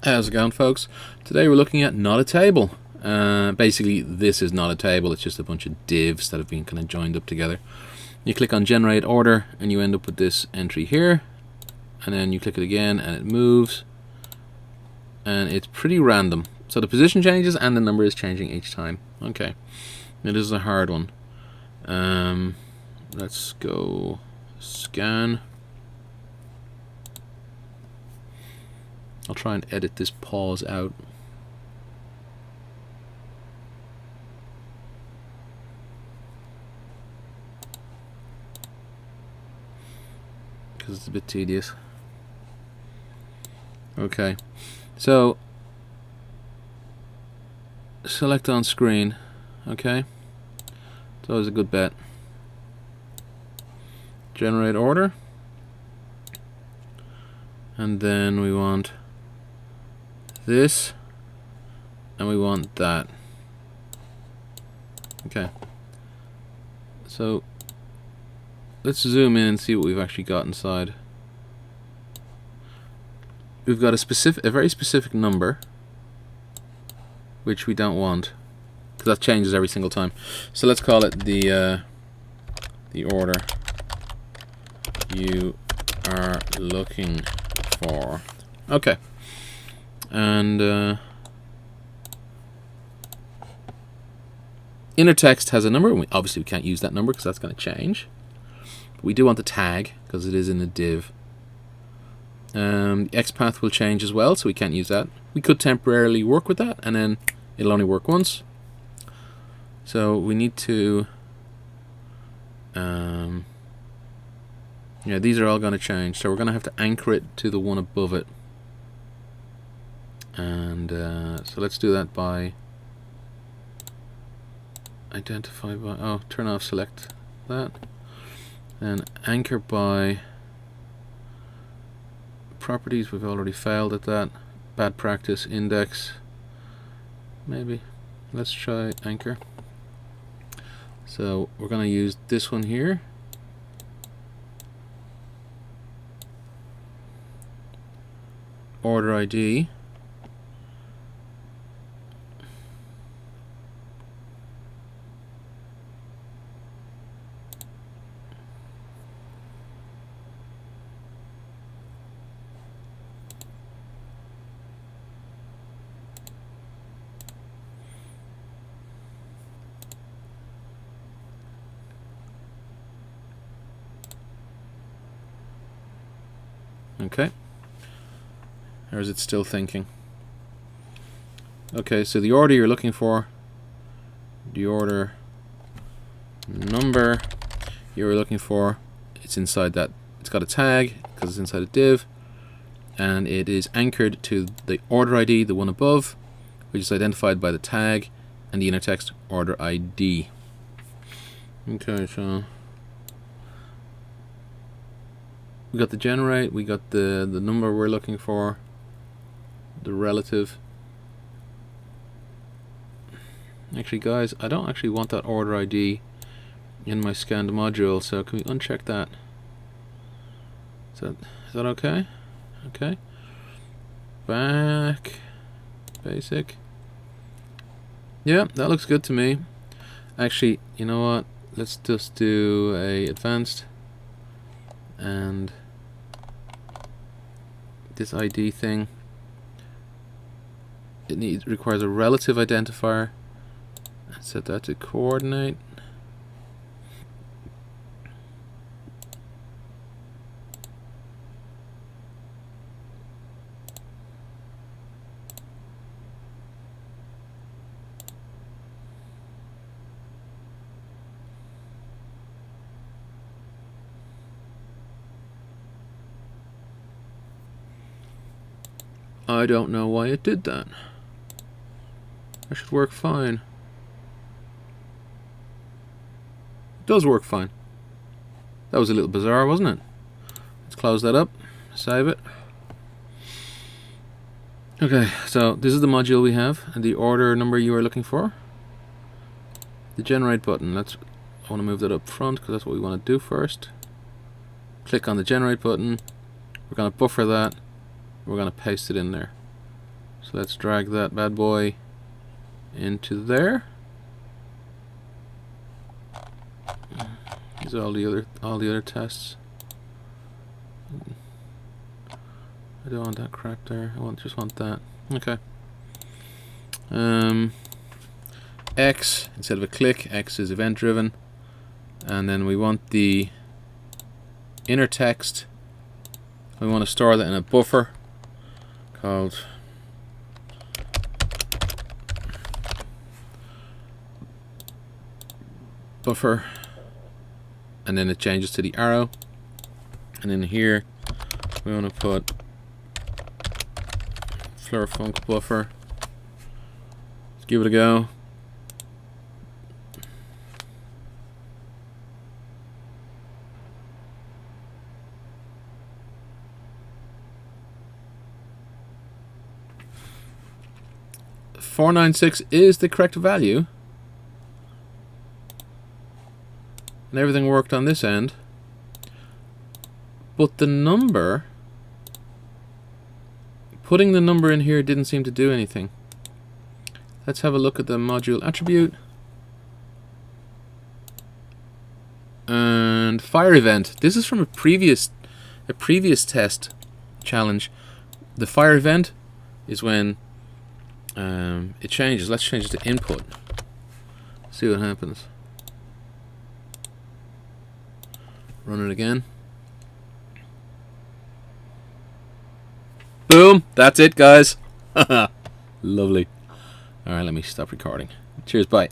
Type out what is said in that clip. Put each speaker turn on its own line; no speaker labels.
How's it going, folks? Today we're looking at not a table. Basically, this is not a table, it's just a bunch of divs that have been kind of joined up together. You click on generate order and you end up with this entry here, and then you click it again and it moves, and it's pretty random. So the position changes and the number is changing each time. Okay, now this is a hard one. Let's go scan. I'll try and edit this pause out. Because it's a bit tedious. Okay, so select on screen. Okay, it's always a good bet. Generate order, and then we want this, and we want that. Okay, so let's zoom in and see what we've actually got inside. We've got a very specific number, which we don't want, because that changes every single time. So let's call it the order you are looking for. Okay, and inner text has a number, and obviously we can't use that number because that's going to change. But we do want the tag because it is in a div. XPath will change as well, so we can't use that. We could temporarily work with that, and then it'll only work once. So we need to yeah, these are all going to change, so we're going to have to anchor it to the one above it. And so let's do that by identify by, turn off select that, and anchor by properties. We've already failed at that. Bad practice. Index, maybe. Let's try anchor. So we're going to use this one here. Order ID. Okay. Or is it still thinking? Okay, so the order you're looking for, the order number you're looking for, it's inside that. It's got a tag because it's inside a div, and it is anchored to the order ID, the one above, which is identified by the tag and the inner text order ID. Okay, so we got the generate, we got the number we're looking for, the relative. Actually, guys, I don't actually want that order ID in my scanned module, so can we uncheck that? Is that okay? Okay. Back. Basic. Yeah, that looks good to me. Actually, you know what? Let's just do a advanced, and this ID thing, it requires a relative identifier. Set that to coordinate. I don't know why it did that. That should work fine. It does work fine. That was a little bizarre, wasn't it? Let's close that up, save it. Okay, so this is the module we have, and the order number you are looking for. The generate button, I want to move that up front because that's what we want to do first. Click on the generate button. We're going to buffer that. We're going to paste it in there. So let's drag that bad boy into there. These are all the other tests. I don't want that crap there. I just want that. Okay. X instead of a click. X is event driven, and then we want the inner text. We want to store that in a buffer called buffer, and then it changes to the arrow. And in here we want to put Flurfunk buffer. Let's give it a go. .496 is the correct value, and everything worked on this end, but the number, putting the number in here didn't seem to do anything. Let's have a look at the module attribute and FireEvent. This is from a previous test challenge. The FireEvent is when it changes. Let's change it to input. See what happens. Run it again. Boom! That's it, guys. Lovely. Alright, let me stop recording. Cheers, bye.